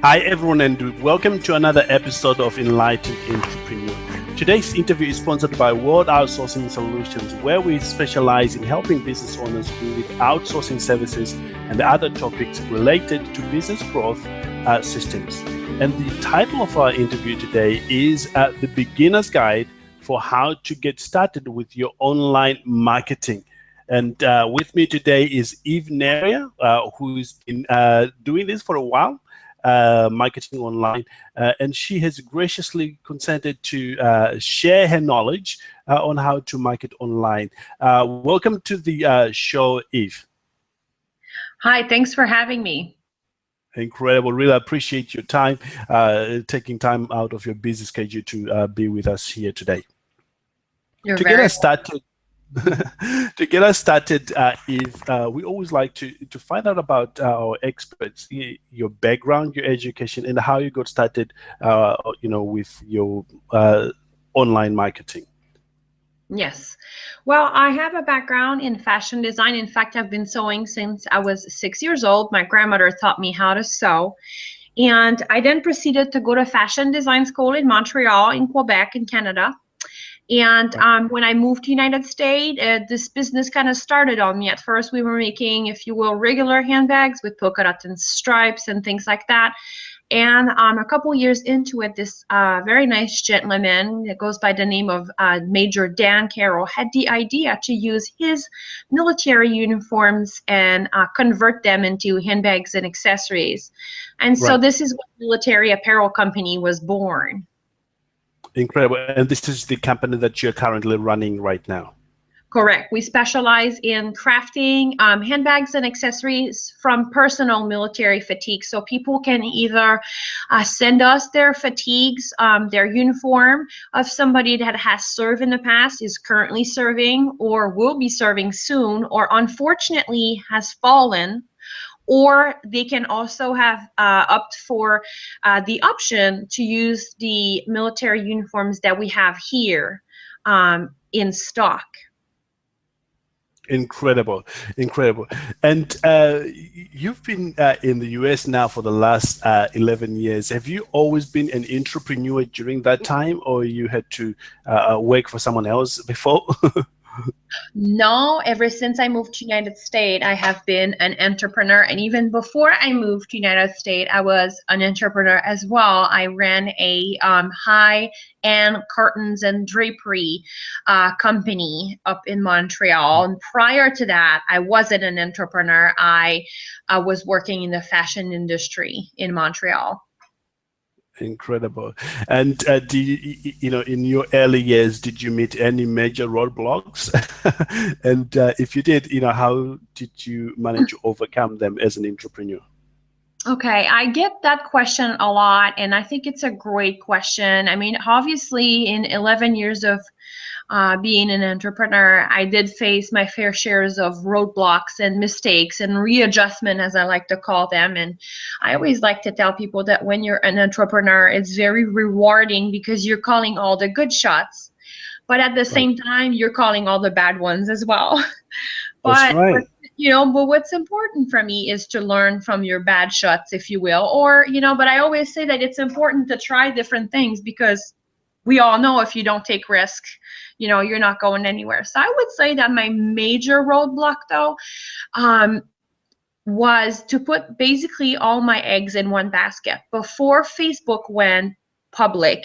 Hi, everyone, and welcome to another episode of Enlightened Entrepreneur. Today's interview is sponsored by World Outsourcing Solutions, where we specialize in helping business owners with outsourcing services and other topics related to business growth systems. And the title of our interview today is The Beginner's Guide for How to Get Started with Your Online Marketing. And with me today is Neria, who's been doing this for a while. Marketing online, and she has graciously consented to share her knowledge on how to market online. Welcome to the show, Eve. Hi, thanks for having me. Incredible. Really appreciate your time, taking time out of your busy schedule to be with us here today. You're to very get us started, to get us started, Eve, we always like to find out about our experts, your background, your education, and how you got started, with your online marketing. Yes. Well, I have a background in fashion design. In fact, I've been sewing since I was 6 years old. My grandmother taught me how to sew. And I then proceeded to go to fashion design school in Montreal, in Quebec, in Canada. And when I moved to the United States, this business kind of started on me. At first, we were making, if you will, regular handbags with polka dots and stripes and things like that. And a couple years into it, this very nice gentleman that goes by the name of Major Dan Carroll had the idea to use his military uniforms and convert them into handbags and accessories. And so this is when Military Apparel Company was born. Incredible. And this is the company that you're currently running right now. Correct. We specialize in crafting handbags and accessories from personal military fatigues. So people can either send us their fatigues, their uniform of somebody that has served in the past, is currently serving, or will be serving soon, or unfortunately has fallen. Or they can also have opt for the option to use the military uniforms that we have here in stock. Incredible. And you've been in the US now for the last 11 years. Have you always been an entrepreneur during that time, or you had to work for someone else before? No, ever since I moved to United States, I have been an entrepreneur. And even before I moved to United States, I was an entrepreneur as well. I ran a high-end curtains and drapery company up in Montreal. And prior to that, I wasn't an entrepreneur. I was working in the fashion industry in Montreal. Incredible. And do you, in your early years, did you meet any major roadblocks? And if you did, how did you manage to overcome them as an entrepreneur? Okay, I get that question a lot, and I think it's a great question. I mean, obviously, in 11 years of being an entrepreneur, I did face my fair shares of roadblocks and mistakes and readjustment, as I like to call them. And I always like to tell people that when you're an entrepreneur, it's very rewarding because you're calling all the good shots, but at the same time, you're calling all the bad ones as well. That's right. But what's important for me is to learn from your bad shots, if you will, or, but I always say that it's important to try different things because we all know if you don't take risks, you're not going anywhere. So I would say that my major roadblock, though, was to put basically all my eggs in one basket. Before Facebook went public,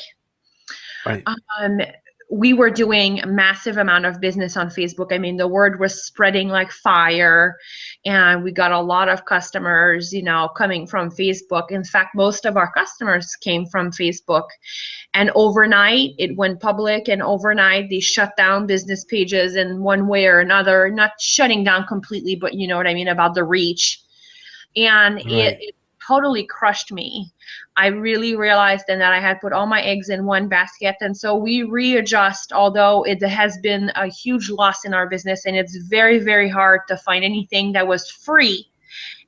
we were doing a massive amount of business on Facebook. I mean, the word was spreading like fire, and we got a lot of customers, coming from Facebook. In fact, most of our customers came from Facebook. And overnight, it went public, and overnight, they shut down business pages in one way or another, not shutting down completely, but you know what I mean about the reach. And it totally crushed me. I really realized then that I had put all my eggs in one basket. And so we readjust, although it has been a huge loss in our business, and it's very, very hard to find anything that was free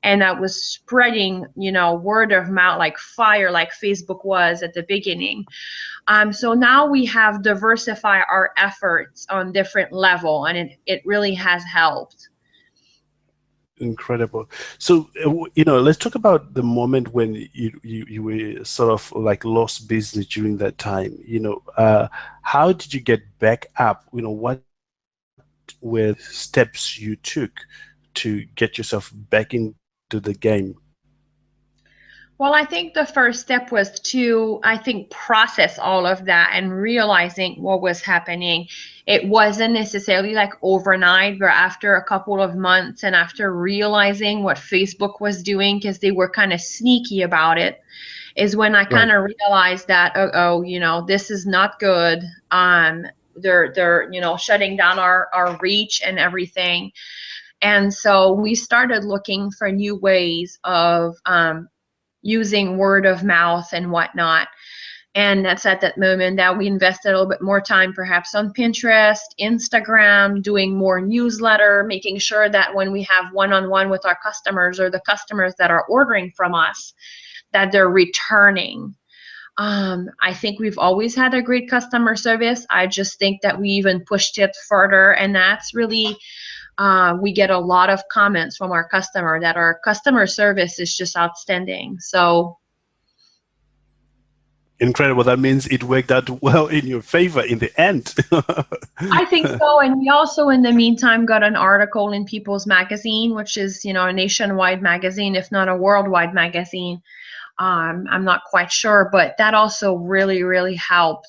and that was spreading, word of mouth like fire, like Facebook was at the beginning. So now we have diversified our efforts on different level, and it really has helped. Incredible. So, let's talk about the moment when you were sort of like lost business during that time. How did you get back up? What were the steps you took to get yourself back into the game? Well, I think the first step was to, I think, process all of that and realizing what was happening. It wasn't necessarily like overnight, but after a couple of months and after realizing what Facebook was doing, because they were kind of sneaky about it, is when I kind Right. of realized that, this is not good. They're shutting down our reach and everything. And so we started looking for new ways of using word of mouth and whatnot. And that's at that moment that we invested a little bit more time, perhaps on Pinterest, Instagram, doing more newsletter, making sure that when we have one-on-one with our customers or the customers that are ordering from us, that they're returning. I think we've always had a great customer service. I just think that we even pushed it further, and that's really we get a lot of comments from our customer that our customer service is just outstanding. So Incredible. That means it worked out well in your favor in the end. I think so. And we also, in the meantime, got an article in People's Magazine, which is, a nationwide magazine, if not a worldwide magazine. I'm not quite sure, but that also really, really helped.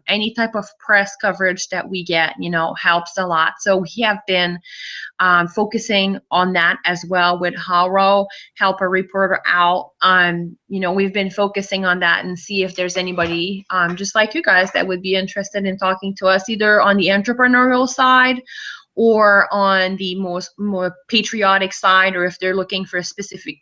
Any type of press coverage that we get, helps a lot. So we have been focusing on that as well with Haro, help a reporter out. We've been focusing on that and see if there's anybody just like you guys that would be interested in talking to us, either on the entrepreneurial side or on the more patriotic side, or if they're looking for a specific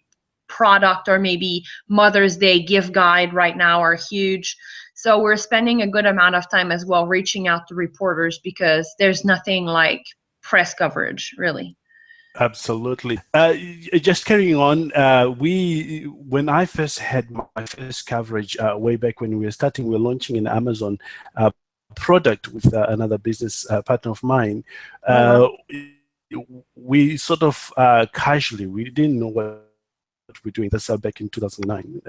product, or maybe Mother's Day gift guide right now are huge. So we're spending a good amount of time as well reaching out to reporters, because there's nothing like press coverage, really. Absolutely. Just carrying on, when I first had my first coverage way back when we were starting, we were launching an Amazon product with another business partner of mine. We sort of casually, we didn't know what we're doing. That's back in 2009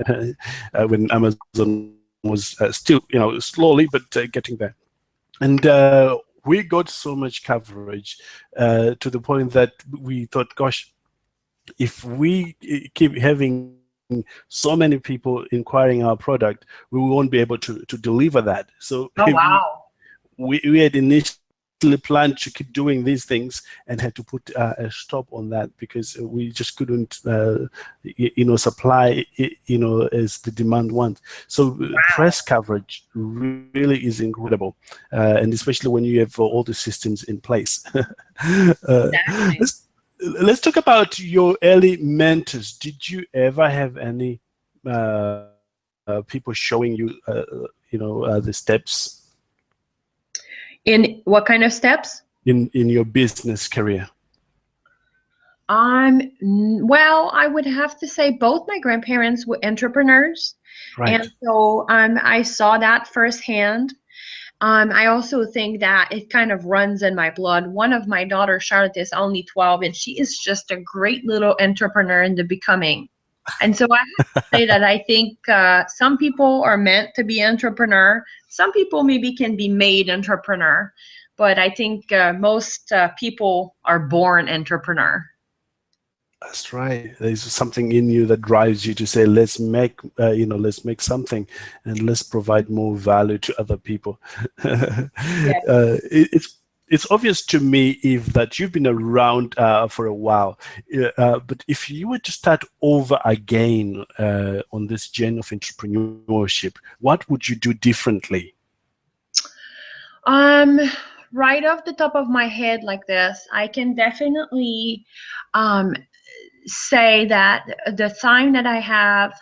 when Amazon was still, slowly but getting there. And we got so much coverage to the point that we thought, gosh, if we keep having so many people inquiring our product, we won't be able to deliver that. So we had initially planned to keep doing these things and had to put a stop on that because we just couldn't, supply, as the demand wants. So press coverage really is incredible, and especially when you have all the systems in place. Let's talk about your early mentors. Did you ever have any people showing you, the steps? In what kind of steps? In your business career? Well, I would have to say both my grandparents were entrepreneurs. Right. And so I saw that firsthand. I also think that it kind of runs in my blood. One of my daughters, Charlotte, is only 12, and she is just a great little entrepreneur in the becoming. And so I have to say that I think some people are meant to be entrepreneur. Some people maybe can be made entrepreneur, but I think most people are born entrepreneur. That's right. There's something in you that drives you to say, let's make something, and let's provide more value to other people. It's obvious to me that you've been around for a while, but if you were to start over again on this journey of entrepreneurship, what would you do differently? Right off the top of my head like this, I can definitely say that the time that I have,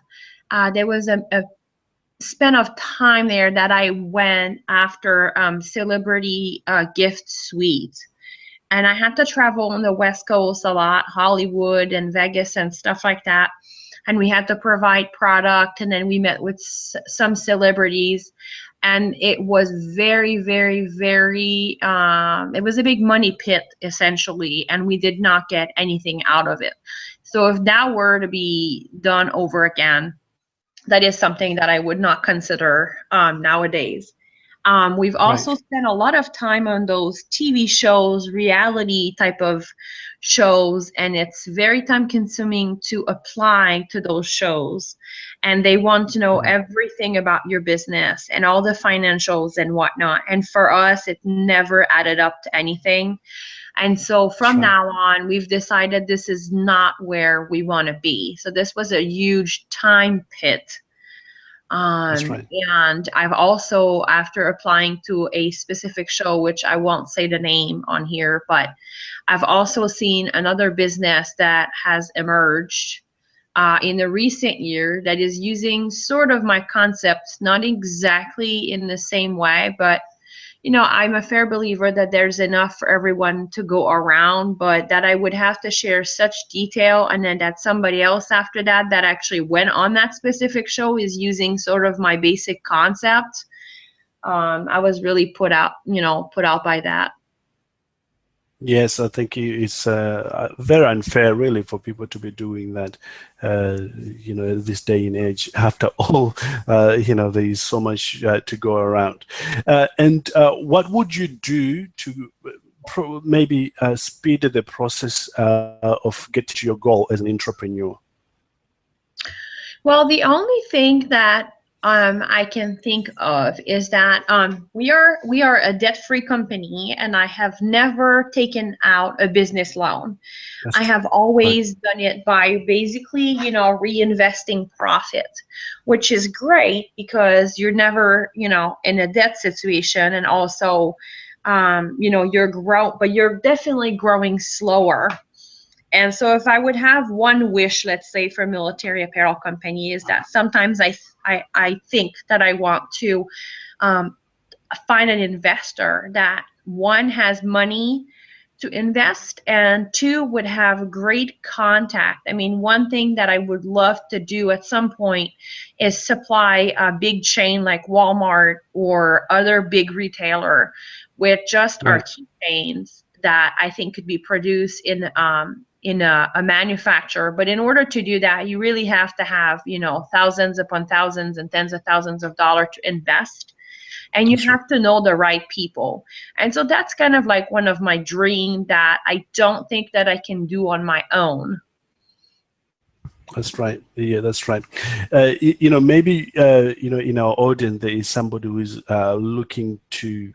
there was a span of time there that I went after celebrity gift suites. And I had to travel on the West Coast a lot, Hollywood and Vegas and stuff like that. And we had to provide product, and then we met with some celebrities. And it was very, very, very, it was a big money pit, essentially, and we did not get anything out of it. So if that were to be done over again, that is something that I would not consider nowadays. We've also Right. spent a lot of time on those TV shows, reality type of shows, and it's very time consuming to apply to those shows. And they want to know Mm. everything about your business and all the financials and whatnot. And for us, it never added up to anything. And so That's from right. now on, we've decided this is not where we want to be. So this was a huge time pit. That's right. And I've also, after applying to a specific show, which I won't say the name on here, but I've also seen another business that has emerged in the recent year that is using sort of my concepts, not exactly in the same way, but I'm a fair believer that there's enough for everyone to go around, but that I would have to share such detail, and then that somebody else after that actually went on that specific show is using sort of my basic concept. I was really put out by that. Yes, I think it's very unfair, really, for people to be doing that. This day and age. After all, there is so much to go around. And what would you do to maybe speed the process of getting to your goal as an entrepreneur? Well, the only thing that I can think of is that we are a debt-free company, and I have never taken out a business loan. I That's have right. always done it by basically, reinvesting profit, which is great because you're never, in a debt situation, and also, but you're definitely growing slower. And so if I would have one wish, let's say for Military Apparel Company, is that sometimes I think that I want to um, find an investor that, one, has money to invest, and two, would have great contact. I mean, one thing that I would love to do at some point is supply a big chain like Walmart or other big retailer with just our Right. keychains that I think could be produced in a manufacturer. But in order to do that, you really have to have, thousands upon thousands and tens of thousands of dollars to invest. And you That's right. have to know the right people. And so that's kind of like one of my dreams that I don't think that I can do on my own. That's right. Yeah, that's right. Maybe in our audience there is somebody who is looking to,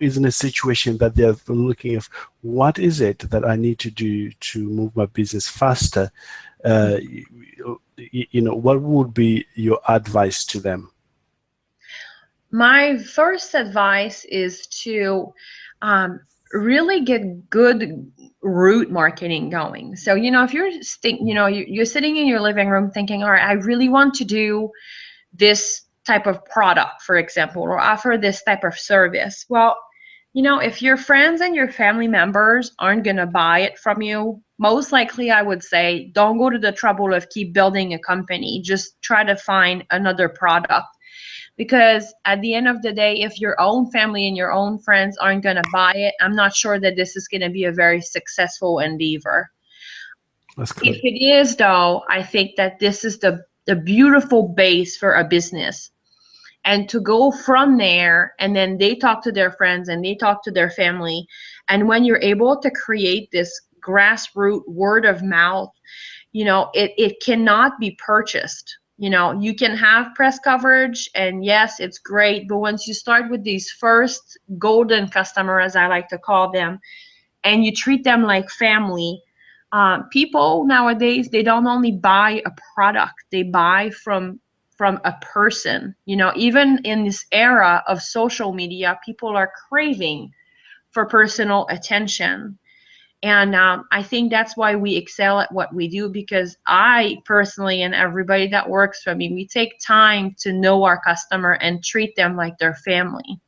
is in a situation that they're looking at what is it that I need to do to move my business faster. What would be your advice to them? My first advice is to really get good route marketing going. So, if you're sitting in your living room thinking, all right, I really want to do this type of product, for example, or offer this type of service. Well, if your friends and your family members aren't going to buy it from you, most likely I would say don't go to the trouble of keep building a company. Just try to find another product. Because at the end of the day, if your own family and your own friends aren't going to buy it, I'm not sure that this is going to be a very successful endeavor. That's If correct. it is, though, I think that this is the beautiful base for a business. And to go from there, and then they talk to their friends and they talk to their family. And when you're able to create this grassroots word of mouth, it cannot be purchased. You can have press coverage, and yes, it's great. But once you start with these first golden customer, as I like to call them, and you treat them like family, people nowadays, they don't only buy a product, they buy from a person. Even in this era of social media, people are craving for personal attention. And I think that's why we excel at what we do, because I personally, and everybody that works for me, we take time to know our customer and treat them like their family.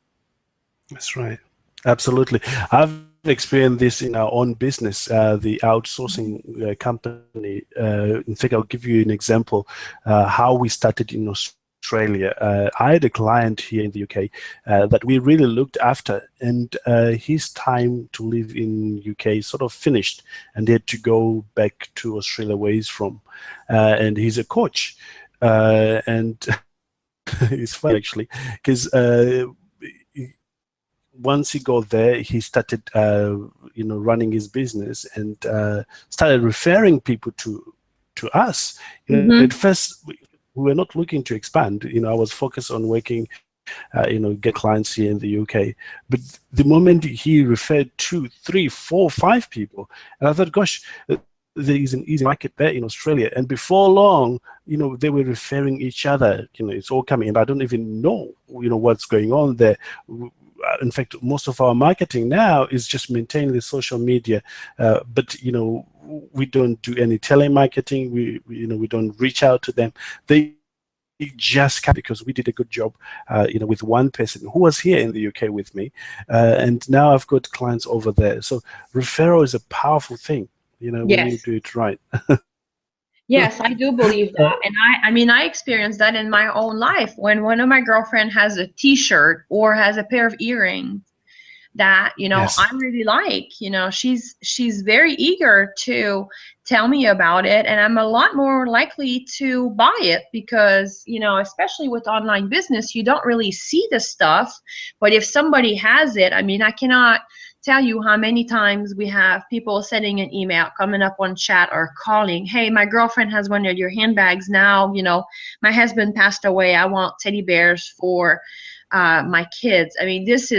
That's right. Absolutely. I've experienced this in our own business, the outsourcing company. In fact, I'll give you an example how we started in Australia. Australia. I had a client here in the UK that we really looked after, and his time to live in UK sort of finished, and he had to go back to Australia where he's from. And he's a coach, and it's funny actually, because once he got there, he started, running his business and started referring people to us. At first, we were not looking to expand. I was focused on working, get clients here in the UK. But the moment he referred 2, 3, 4, 5 people, and I thought, gosh, there is an easy market there in Australia. And before long, they were referring each other. It's all coming, and I don't even know, what's going on there. In fact, most of our marketing now is just maintaining the social media, but we don't do any telemarketing. We don't reach out to them. They just come because we did a good job, with one person who was here in the UK with me, and now I've got clients over there. So referral is a powerful thing, when you do it right. Yes, I do believe that. And I experienced that in my own life when one of my girlfriend has a t-shirt or has a pair of earrings that, Yes. I really like, she's very eager to tell me about it. And I'm a lot more likely to buy it because, especially with online business, you don't really see the stuff. But if somebody has it, I cannot tell you how many times we have people sending an email, coming up on chat or calling, hey, my girlfriend has one of your handbags now, my husband passed away, I want teddy bears for my kids. This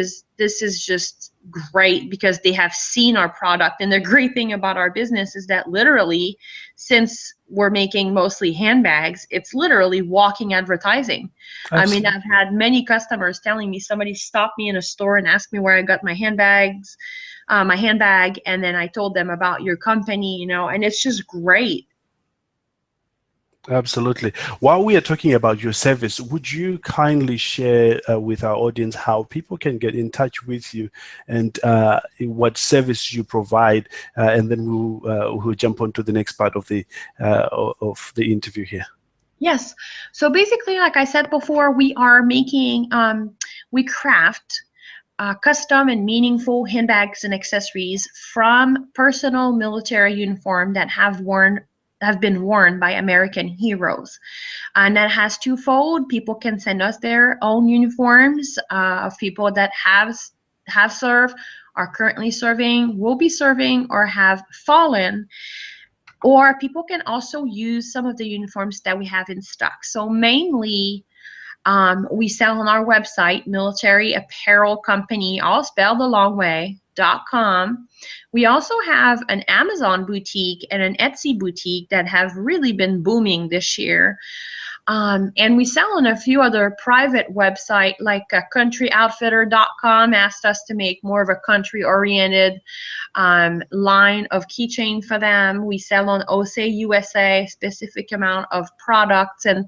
is just great because they have seen our product. And the great thing about our business is that literally, since we're making mostly handbags, it's literally walking advertising. Absolutely. I've had many customers telling me somebody stopped me in a store and asked me where I got my handbag, and then I told them about your company, and it's just great. Absolutely. While we are talking about your service, would you kindly share with our audience how people can get in touch with you and what service you provide, and then we'll jump on to the next part of the interview here. Yes. So basically, like I said before, we are making, we craft custom and meaningful handbags and accessories from personal military uniform that have been worn by American heroes. And that has twofold. People can send us their own uniforms of people that have served, are currently serving, will be serving, or have fallen. Or people can also use some of the uniforms that we have in stock. So mainly, we sell on our website, Military Apparel Company, all spelled the long way, .com. We also have an Amazon boutique and an Etsy boutique that have really been booming this year. And we sell on a few other private websites, like countryoutfitter.com asked us to make more of a country-oriented line of keychain for them. We sell on OSE USA, specific amount of products, and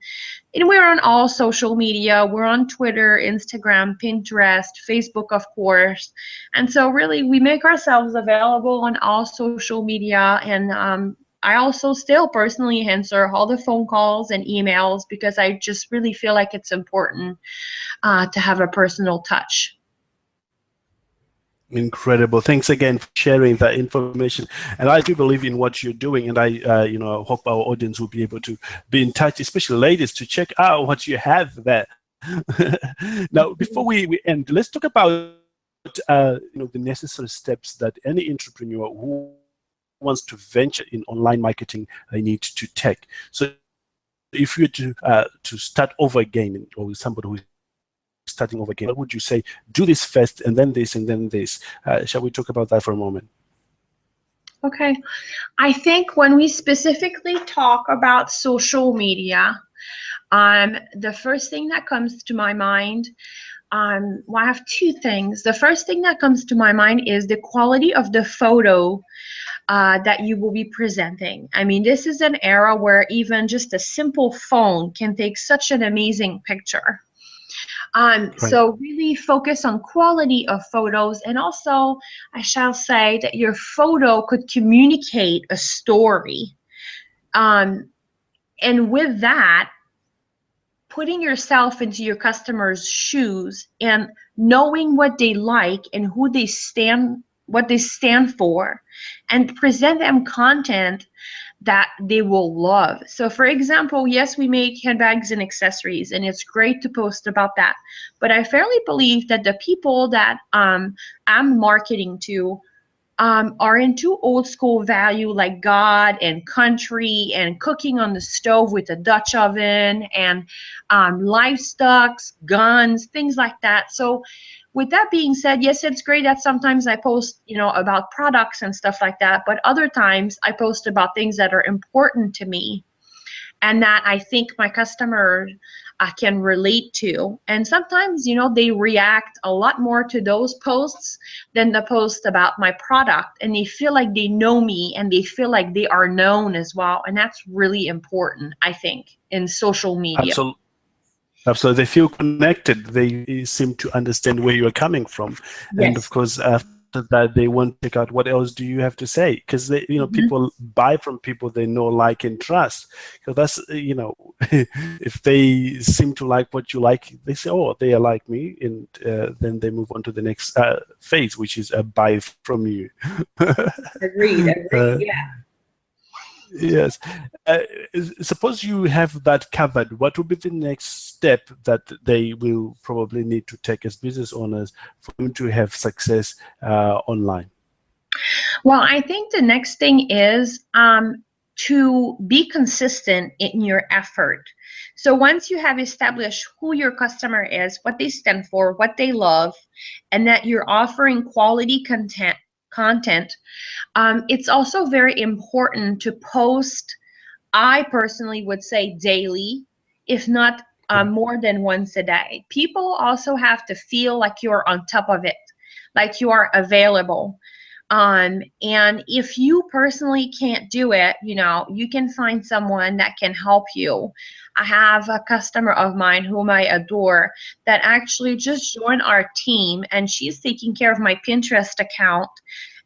we're on all social media. We're on Twitter, Instagram, Pinterest, Facebook, of course. And so really, we make ourselves available on all social media. And I also still personally answer all the phone calls and emails because I just really feel like it's important to have a personal touch. Incredible. Thanks again for sharing that information. And I do believe in what you're doing. And I hope our audience will be able to be in touch, especially ladies, to check out what you have there. Now, before we end, let's talk about the necessary steps that any entrepreneur who wants to venture in online marketing needs to take. So if you're to start over again, or somebody who is starting over again, what would you say? Do this first, and then this, and then this. Shall we talk about that for a moment? Okay. I think when we specifically talk about social media, the first thing that comes to my mind, well, I have two things. The first thing that comes to my mind is the quality of the photo that you will be presenting. This is an era where even just a simple phone can take such an amazing picture. Right. So really focus on quality of photos, and also I shall say that your photo could communicate a story. And with that, putting yourself into your customers' shoes and knowing what they like and what they stand for, and present them content that they will love. So for example, yes, we make handbags and accessories, and it's great to post about that. But I fairly believe that the people that I'm marketing to are into old school value like God and country and cooking on the stove with a Dutch oven and livestock, guns, things like that. So with that being said, yes, it's great that sometimes I post, about products and stuff like that, but other times I post about things that are important to me and that I think my customers can relate to. And sometimes, they react a lot more to those posts than the post about my product. And they feel like they know me and they feel like they are known as well. And that's really important, I think, in social media. Absolutely. They feel connected. They seem to understand where you're coming from. Yes. And of course, after that, they want to check out what else do you have to say, because they, people buy from people they know, like, and trust. So that's, if they seem to like what you like, they say, oh, they are like me, and then they move on to the next phase, which is a buy from you. Agreed. Yeah. Yes. Suppose you have that covered. What would be the next step that they will probably need to take as business owners for them to have success online? Well, I think the next thing is to be consistent in your effort. So once you have established who your customer is, what they stand for, what they love, and that you're offering quality content, it's also very important to post, I personally would say daily, if not more than once a day. People also have to feel like you're on top of it, like you are available. And if you personally can't do it, you can find someone that can help you. I have a customer of mine whom I adore that actually just joined our team, and she's taking care of my Pinterest account.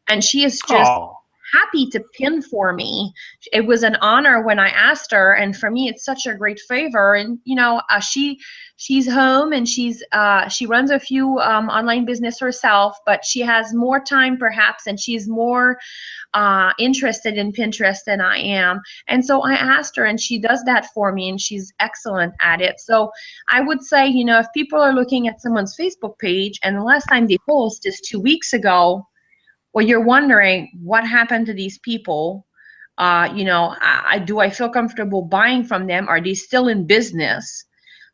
And she is just happy to pin for me. It was an honor when I asked her, and for me, it's such a great favor. And she's home, and she runs a few online business herself, but she has more time perhaps, and she's more interested in Pinterest than I am. And so I asked her, and she does that for me, and she's excellent at it. So I would say, if people are looking at someone's Facebook page and the last time they post is 2 weeks ago, well, you're wondering what happened to these people. Do I feel comfortable buying from them? Are they still in business?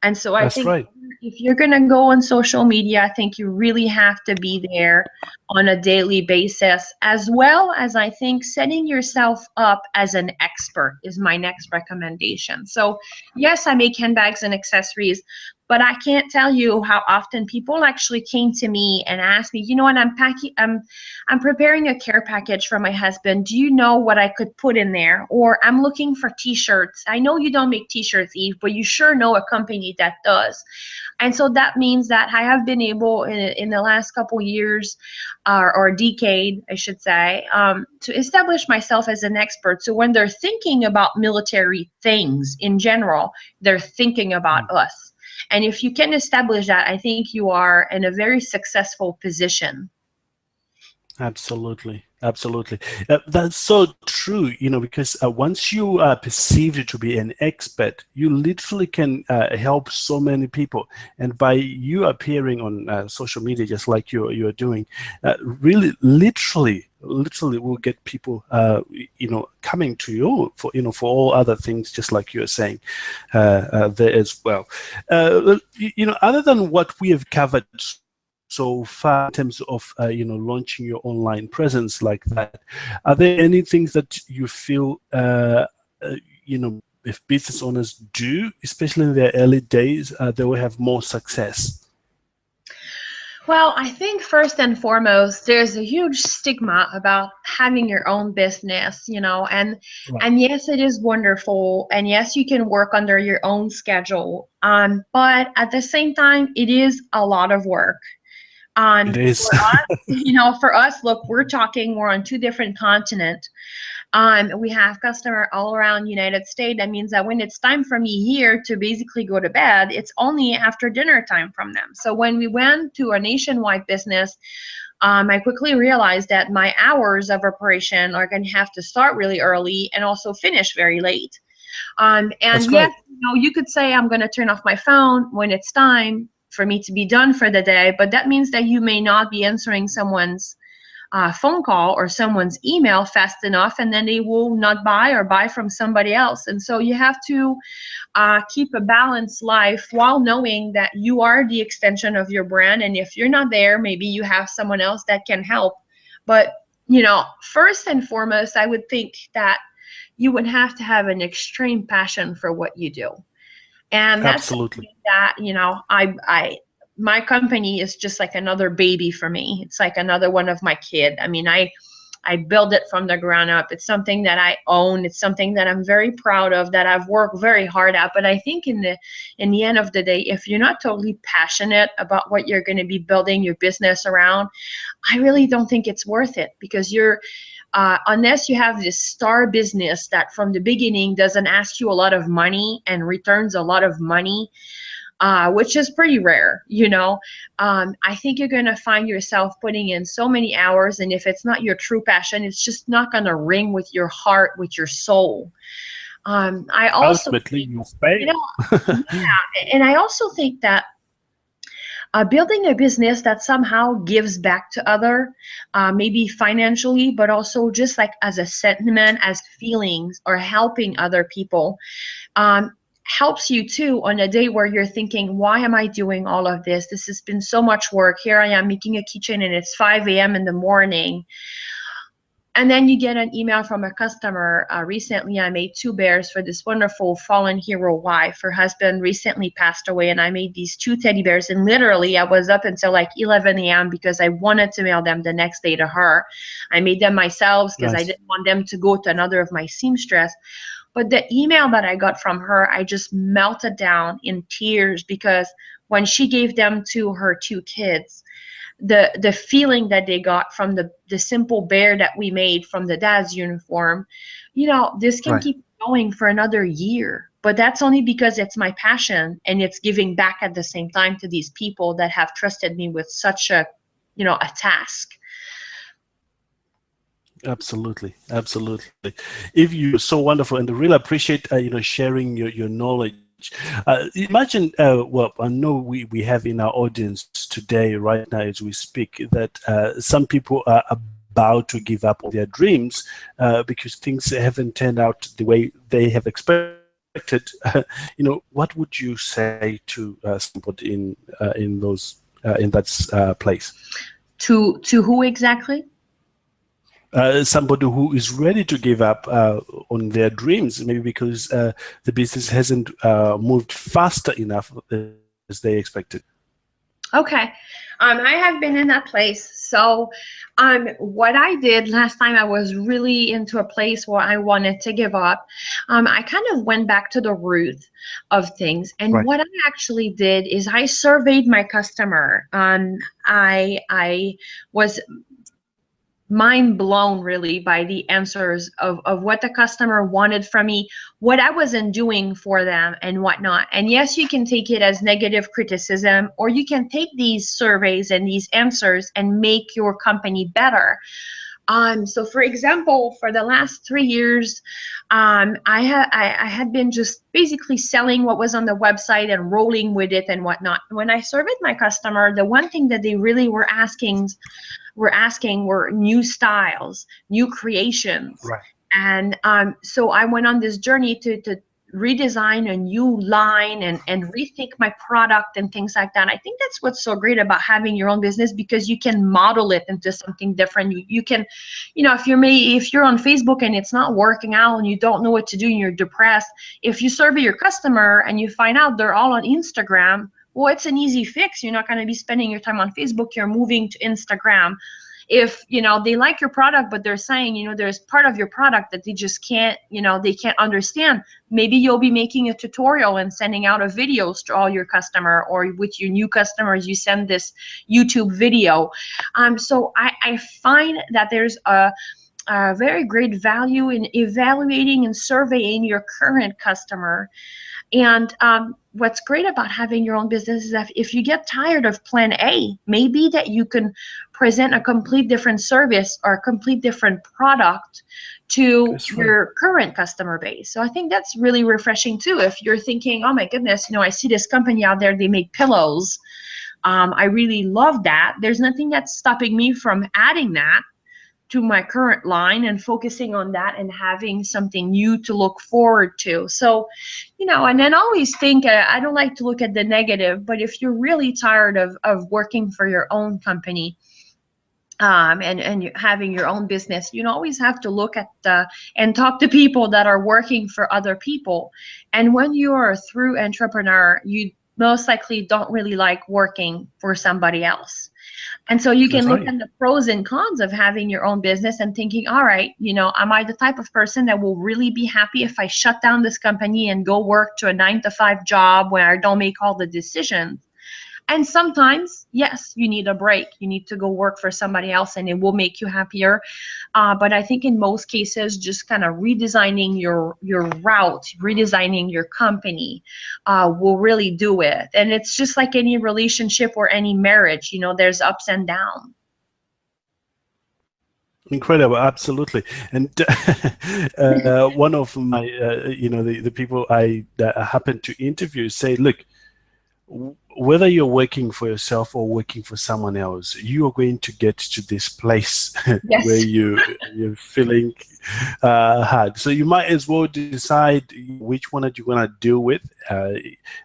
And so I think if you're going to go on social media, I think you really have to be there on a daily basis, as well as I think setting yourself up as an expert is my next recommendation. So yes, I make handbags and accessories, but I can't tell you how often people actually came to me and asked me, what, I'm preparing a care package for my husband. Do you know what I could put in there? Or I'm looking for t-shirts. I know you don't make t-shirts, Eve, but you sure know a company that does. And so that means that I have been able in the last couple years or decade, I should say, to establish myself as an expert. So when they're thinking about military things in general, they're thinking about us. And if you can establish that, I think you are in a very successful position. Absolutely. That's so true, because once you are perceived to be an expert, you literally can help so many people. And by you appearing on social media, just like you're doing, really, literally will get people, coming to you for all other things, just like you're saying there as well. Other than what we have covered so far in terms of launching your online presence like that, are there any things that you feel if business owners do, especially in their early days, they will have more success? Well, I think first and foremost, there's a huge stigma about having your own business, and yes, it is wonderful, and yes, you can work under your own schedule, but at the same time, it is a lot of work. It is. For us, look, we're on 2 different continents. We have customer all around United States. That means that when it's time for me here to basically go to bed, it's only after dinner time from them. So when we went to a nationwide business, I quickly realized that my hours of operation are going to have to start really early and also finish very late. And That's yes, great. you could say I'm going to turn off my phone when it's time for me to be done for the day, but that means that you may not be answering someone's phone call or someone's email fast enough, and then they will not buy or buy from somebody else. And so you have to keep a balanced life while knowing that you are the extension of your brand. And if you're not there, maybe you have someone else that can help. But, first and foremost, I would think that you would have to have an extreme passion for what you do. And that's Absolutely. something that, my company is just like another baby for me. It's like another one of my kid. I mean, I build it from the ground up. It's something that I own. It's something that I'm very proud of, that I've worked very hard at. But I think in the end of the day, if you're not totally passionate about what you're going to be building your business around, I really don't think it's worth it, because unless you have this star business that from the beginning doesn't ask you a lot of money and returns a lot of money, which is pretty rare, I think you're going to find yourself putting in so many hours. And if it's not your true passion, it's just not going to ring with your heart, with your soul. I also Ultimately, think, you you fail. know, yeah, and I also think that building a business that somehow gives back to other, maybe financially, but also just like as a sentiment, as feelings, or helping other people, helps you too on a day where you're thinking, why am I doing all of this? This has been so much work. Here I am making a keychain and it's 5 a.m. in the morning. And then you get an email from a customer. Recently, I made 2 bears for this wonderful fallen hero wife. Her husband recently passed away, and I made these 2 teddy bears. And literally, I was up until like 11 a.m. because I wanted to mail them the next day to her. I made them myself because I Nice. didn't want them to go to another of my seamstress. But the email that I got from her, I just melted down in tears, because when she gave them to her 2 kids, the feeling that they got from the simple bear that we made from the dad's uniform, this can Right. keep going for another year. But that's only because it's my passion, and it's giving back at the same time to these people that have trusted me with such a task. Absolutely, absolutely. If you're so wonderful, and I really appreciate sharing your knowledge. Imagine, well, I know we have in our audience today, right now as we speak, that some people are about to give up on their dreams because things haven't turned out the way they have expected. What would you say to somebody in that place? To who exactly? Somebody who is ready to give up on their dreams, maybe because the business hasn't moved faster enough as they expected. Okay. I have been in that place. So, what I did last time I was really into a place where I wanted to give up, I kind of went back to the root of things. And Right. what I actually did is I surveyed my customer. I was mind blown really by the answers of what the customer wanted from me, what I wasn't doing for them, and whatnot. And yes, you can take it as negative criticism, or you can take these surveys and these answers and make your company better. So for example, for the last 3 years, I had been just basically selling what was on the website and rolling with it and whatnot. When I surveyed my customer, the one thing that they really were new styles, new creations. Right. And so I went on this journey to redesign a new line and rethink my product and things like that. I think that's what's so great about having your own business, because you can model it into something different. You can, if you're on Facebook and it's not working out and you don't know what to do and you're depressed, if you survey your customer and you find out they're all on Instagram, well, it's an easy fix. You're not going to be spending your time on Facebook. You're moving to Instagram. If they like your product, but they're saying there's part of your product that they just can't they can't understand, maybe you'll be making a tutorial and sending out a videos to all your customer, or with your new customers you send this YouTube video. So I find that there's very great value in evaluating and surveying your current customer. And what's great about having your own business is that if you get tired of plan A, maybe that you can present a complete different service or a complete different product to That's right. your current customer base. So I think that's really refreshing too. If you're thinking, oh my goodness, I see this company out there, they make pillows. I really love that. There's nothing that's stopping me from adding that to my current line and focusing on that and having something new to look forward to. So, and then always think, I don't like to look at the negative, but if you're really tired of working for your own company, and having your own business, you always have to look at and talk to people that are working for other people. And when you are a through entrepreneur, you most likely don't really like working for somebody else. And so you can That's look right. at the pros and cons of having your own business and thinking, all right, am I the type of person that will really be happy if I shut down this company and go work to a 9-to-5 job where I don't make all the decisions? And sometimes, yes, you need a break. You need to go work for somebody else and it will make you happier. But I think in most cases, just kind of redesigning your route, redesigning your company will really do it. And it's just like any relationship or any marriage, there's ups and downs. Incredible, absolutely. And one of my, the people that I happen to interview say, look, whether you're working for yourself or working for someone else, you are going to get to this place where Yes. you're feeling hard. So you might as well decide which one that you're going to deal with,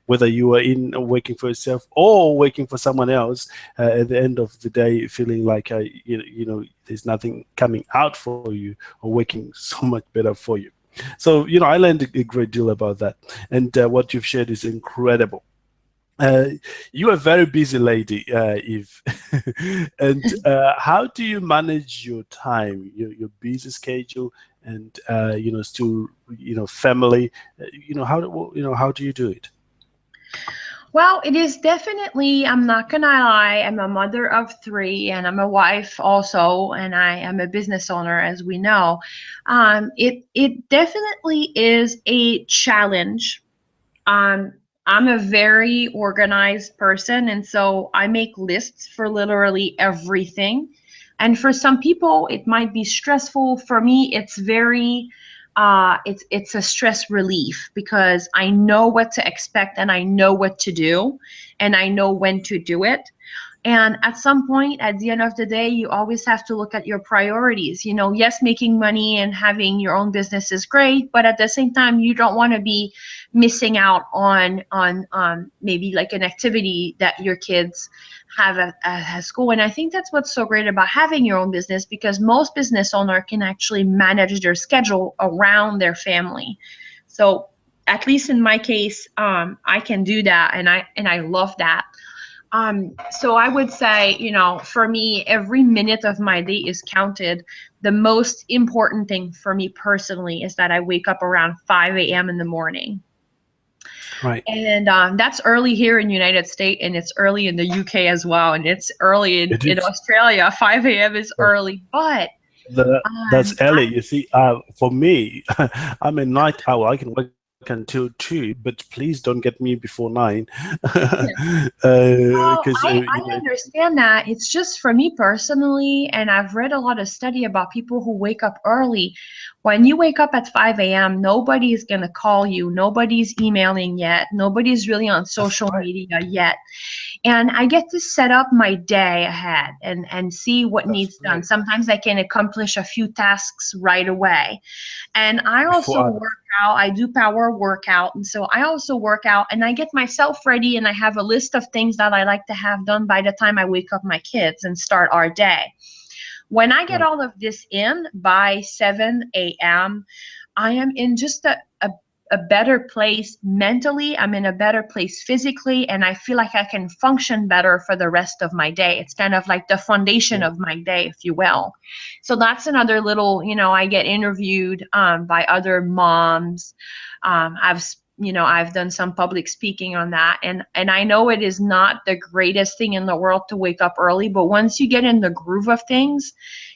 whether you are in working for yourself or working for someone else. At the end of the day, feeling like there's nothing coming out for you or working so much better for you. So I learned a great deal about that, and what you've shared is incredible. You're a very busy lady, Eve. And how do you manage your time, your busy schedule, and still family? How do you do it? Well, it is definitely, I'm not gonna lie, I'm a mother of 3 and I'm a wife also, and I am a business owner, as we know. It definitely is a challenge. Um, I'm a very organized person, and so I make lists for literally everything. And for some people, it might be stressful. For me, it's very it's a stress relief because I know what to expect and I know what to do and I know when to do it. And at some point, at the end of the day, you always have to look at your priorities. Yes, making money and having your own business is great, but at the same time, you don't want to be missing out on maybe like an activity that your kids have at school. And I think that's what's so great about having your own business, because most business owners can actually manage their schedule around their family. So at least in my case, I can do that, and I love that. So I would say, for me, every minute of my day is counted. The most important thing for me personally is that I wake up around 5 a.m. in the morning. Right. And that's early here in the United States, and it's early in the UK as well, and it's early It in is. Australia. 5 a.m. is early, but That's early. You see, for me, I'm a night owl. I can work until 2, but please don't get me before 9, well, because I understand that. It's just for me personally, and I've read a lot of study about people who wake up early. When you wake up at 5 a.m., nobody's going to call you. Nobody's emailing yet. Nobody's really on that's social right. media yet. And I get to set up my day ahead and see what That's needs done. right. Sometimes I can accomplish a few tasks right away. And I Before also others. work out. I do power workout. And so I also work out and I get myself ready, and I have a list of things that I like to have done by the time I wake up my kids and start our day. When I get Right. all of this in by 7 a.m., I am in just a better place mentally. I'm in a better place physically, and I feel like I can function better for the rest of my day. It's kind of like the foundation Yeah. of my day, if you will. So that's another little, I get interviewed by other moms. I've I've done some public speaking on that, and I know it is not the greatest thing in the world to wake up early, but once you get in the groove of things,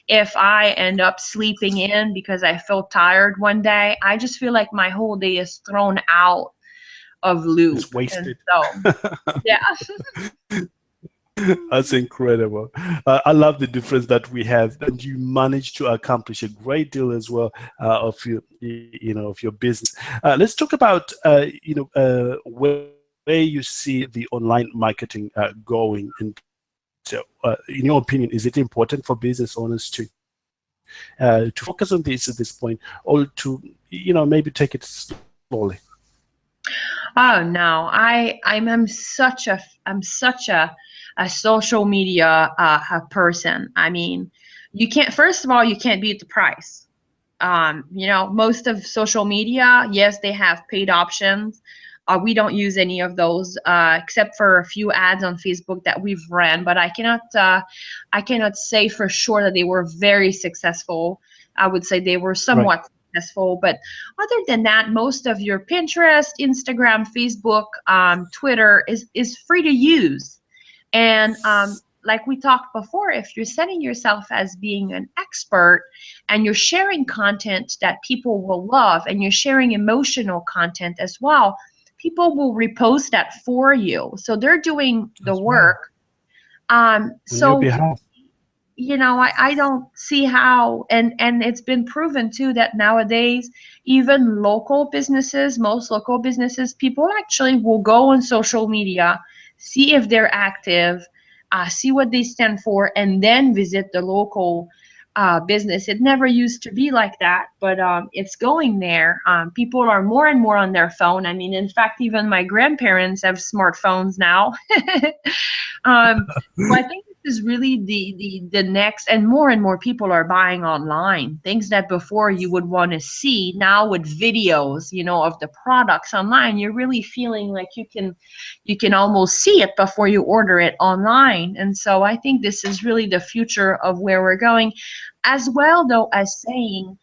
if I end up sleeping in because I feel tired one day, I just feel like my whole day is thrown out of loop. It's And wasted. so, yeah. That's incredible. I love the difference that we have, and you managed to accomplish a great deal as well of your business. Let's talk about where you see the online marketing going. And so, in your opinion, is it important for business owners to focus on this at this point, or to maybe take it slowly? Oh no, I'm such a social media person. I mean, you can't. First of all, you can't beat the price. Most of social media, yes, they have paid options. We don't use any of those except for a few ads on Facebook that we've ran, but I cannot say for sure that they were very successful. I would say they were somewhat successful, but other than that, most of your Pinterest, Instagram, Facebook, Twitter is free to use. And like we talked before, if you're setting yourself as being an expert and you're sharing content that people will love, and you're sharing emotional content as well, people will repost that for you. So they're doing the work. On your behalf. I don't see how, and it's been proven too that nowadays, even most local businesses, people actually will go on social media, see if they're active, see what they stand for, and then visit the local business. It never used to be like that, but it's going there. People are more and more on their phone. I mean, in fact, even my grandparents have smartphones now. So I think this is really the next, and more people are buying online. Things that before you would want to see, now with videos, of the products online, you're really feeling like you can almost see it before you order it online. And so I think this is really the future of where we're going, as well though as saying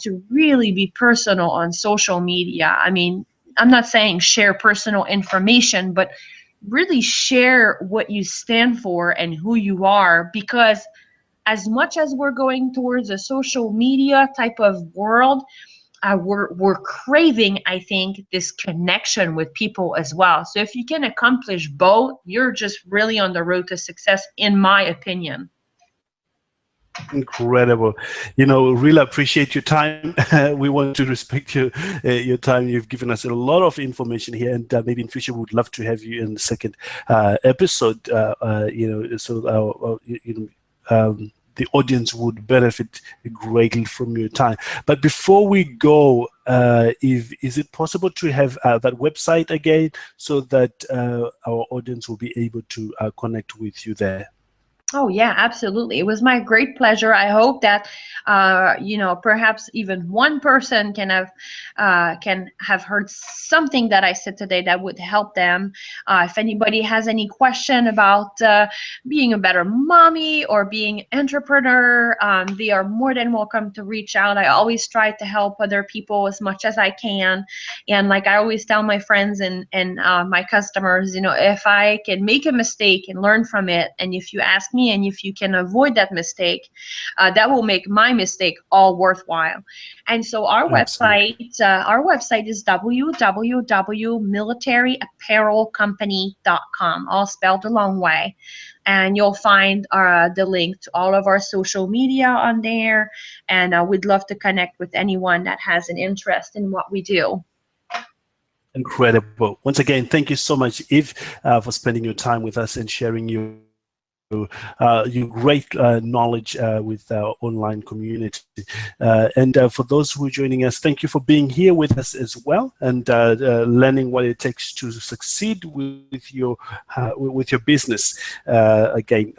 to really be personal on social media. I mean, I'm not saying share personal information, but really share what you stand for and who you are, because as much as we're going towards a social media type of world, we're craving, I think, this connection with people as well. So if you can accomplish both, you're just really on the road to success, in my opinion. Incredible. Really appreciate your time. We want to respect your time. You've given us a lot of information here, and maybe in future we would love to have you in the second episode. The audience would benefit greatly from your time. But before we go, is it possible to have that website again, so that our audience will be able to connect with you there? Oh yeah, absolutely. It was my great pleasure. I hope that perhaps even one person can have heard something that I said today that would help them. If anybody has any question about being a better mommy or being entrepreneur, they are more than welcome to reach out. I always try to help other people as much as I can, and like I always tell my friends and my customers, if I can make a mistake and learn from it, and if you ask me, and if you can avoid that mistake, that will make my mistake all worthwhile. And so our website is www.militaryapparelcompany.com, all spelled the long way. And you'll find the link to all of our social media on there. And we'd love to connect with anyone that has an interest in what we do. Incredible. Once again, thank you so much, Eve, for spending your time with us and sharing your great knowledge with our online community. And for those who are joining us, thank you for being here with us as well, and learning what it takes to succeed with your business. Again,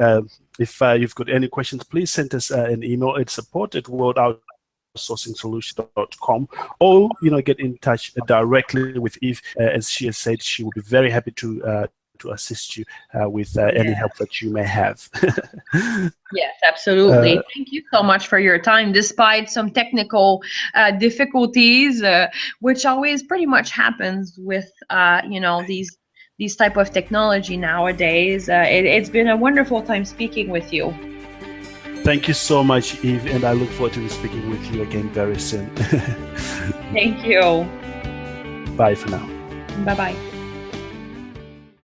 if you've got any questions, please send us an email at support@worldoutsourcingsolution.com, or get in touch directly with Eve. As she has said, she will be very happy to to assist you with any help that you may have. Yes, absolutely. Thank you so much for your time, despite some technical difficulties, which always pretty much happens with, these type of technology nowadays. It's been a wonderful time speaking with you. Thank you so much, Eve, and I look forward to speaking with you again very soon. Thank you. Bye for now. Bye-bye.